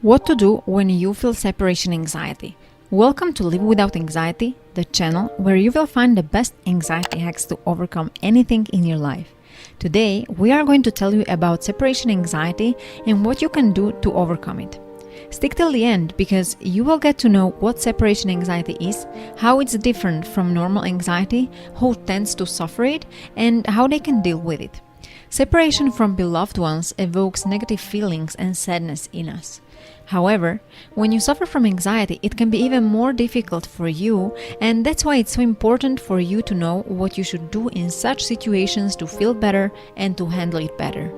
What to do when you feel separation anxiety. Welcome to Live Without Anxiety, the channel where you will find the best anxiety hacks to overcome anything in your life. Today, we are going to tell you about separation anxiety and what you can do to overcome it. Stick till the end because you will get to know what separation anxiety is, how it's different from normal anxiety, who tends to suffer it, and how they can deal with it. Separation from beloved ones evokes negative feelings and sadness in us. However, when you suffer from anxiety, it can be even more difficult for you, and that's why it's so important for you to know what you should do in such situations to feel better and to handle it better.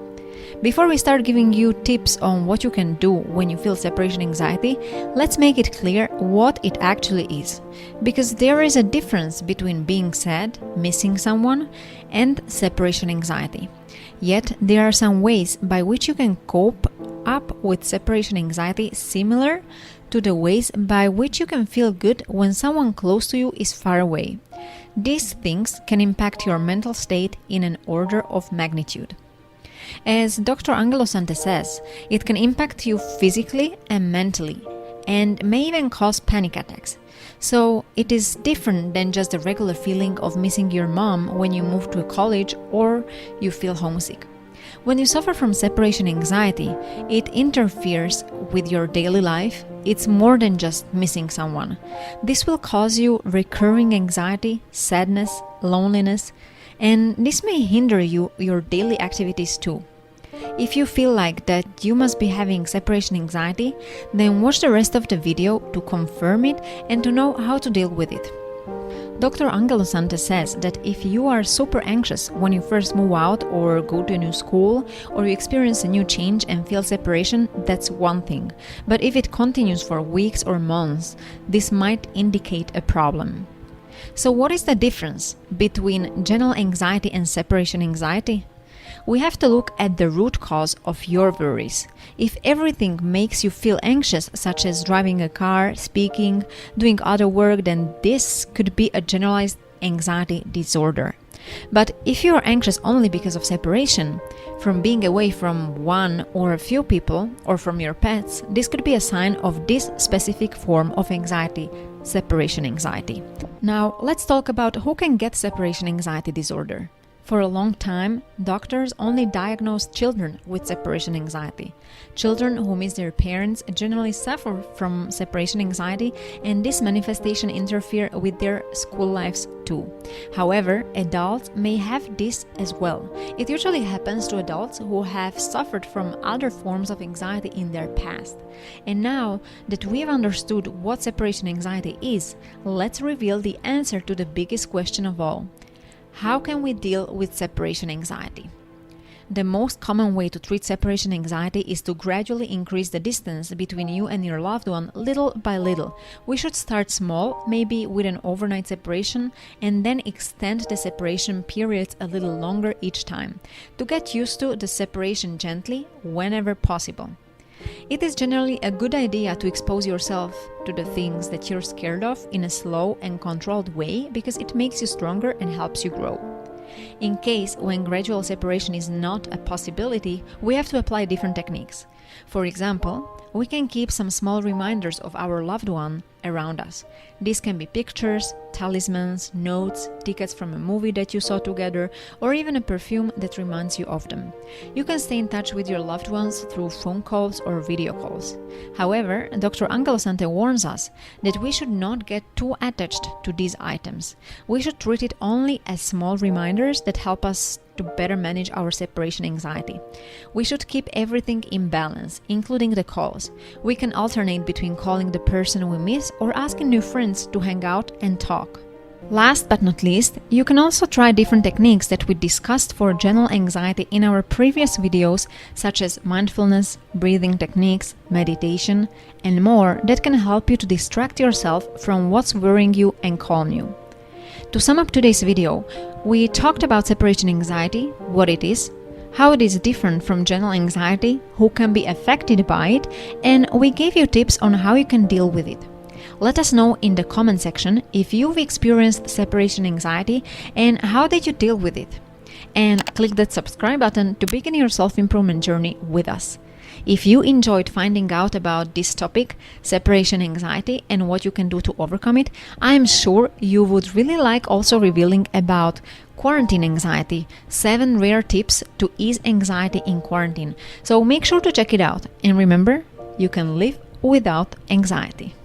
Before we start giving you tips on what you can do when you feel separation anxiety, let's make it clear what it actually is. Because there is a difference between being sad, missing someone, and separation anxiety. Yet, there are some ways by which you can cope up with separation anxiety similar to the ways by which you can feel good when someone close to you is far away. These things can impact your mental state in an order of magnitude. As Dr. Angelo Sante says, it can impact you physically and mentally, and may even cause panic attacks. So it is different than just the regular feeling of missing your mom when you move to a college or you feel homesick. When you suffer from separation anxiety, it interferes with your daily life. It's more than just missing someone. This will cause you recurring anxiety, sadness, loneliness, and this may hinder your daily activities too. If you feel like that you must be having separation anxiety, then watch the rest of the video to confirm it and to know how to deal with it. Dr. Angelo Sante says that if you are super anxious when you first move out or go to a new school, or you experience a new change and feel separation, that's one thing. But if it continues for weeks or months, this might indicate a problem. So what is the difference between general anxiety and separation anxiety? We have to look at the root cause of your worries. If everything makes you feel anxious, such as driving a car, speaking, doing other work, then this could be a generalized anxiety disorder. But if you are anxious only because of separation, from being away from one or a few people, or from your pets, this could be a sign of this specific form of anxiety, separation anxiety. Now, let's talk about who can get separation anxiety disorder. For a long time, doctors only diagnosed children with separation anxiety. Children who miss their parents generally suffer from separation anxiety, and this manifestation interferes with their school lives too. However, adults may have this as well. It usually happens to adults who have suffered from other forms of anxiety in their past. And now that we have understood what separation anxiety is, let's reveal the answer to the biggest question of all. How can we deal with separation anxiety? The most common way to treat separation anxiety is to gradually increase the distance between you and your loved one little by little. We should start small, maybe with an overnight separation, and then extend the separation periods a little longer each time, to get used to the separation gently whenever possible. It is generally a good idea to expose yourself to the things that you're scared of in a slow and controlled way because it makes you stronger and helps you grow. In case when gradual separation is not a possibility, we have to apply different techniques. For example, we can keep some small reminders of our loved one around us. These can be pictures, talismans, notes, tickets from a movie that you saw together, or even a perfume that reminds you of them. You can stay in touch with your loved ones through phone calls or video calls. However, Dr. Angelo Sante warns us that we should not get too attached to these items. We should treat it only as small reminders that help us to better manage our separation anxiety. We should keep everything in balance, including the calls. We can alternate between calling the person we miss or asking new friends to hang out and talk. Last but not least, you can also try different techniques that we discussed for general anxiety in our previous videos, such as mindfulness, breathing techniques, meditation, and more that can help you to distract yourself from what's worrying you and calm you. To sum up today's video, we talked about separation anxiety, what it is, how it is different from general anxiety, who can be affected by it, and we gave you tips on how you can deal with it. Let us know in the comment section if you've experienced separation anxiety and how did you deal with it. And click that subscribe button to begin your self-improvement journey with us. If you enjoyed finding out about this topic, separation anxiety, and what you can do to overcome it, I'm sure you would really like also revealing about quarantine anxiety, 7 rare tips to ease anxiety in quarantine. So make sure to check it out. And remember, you can live without anxiety.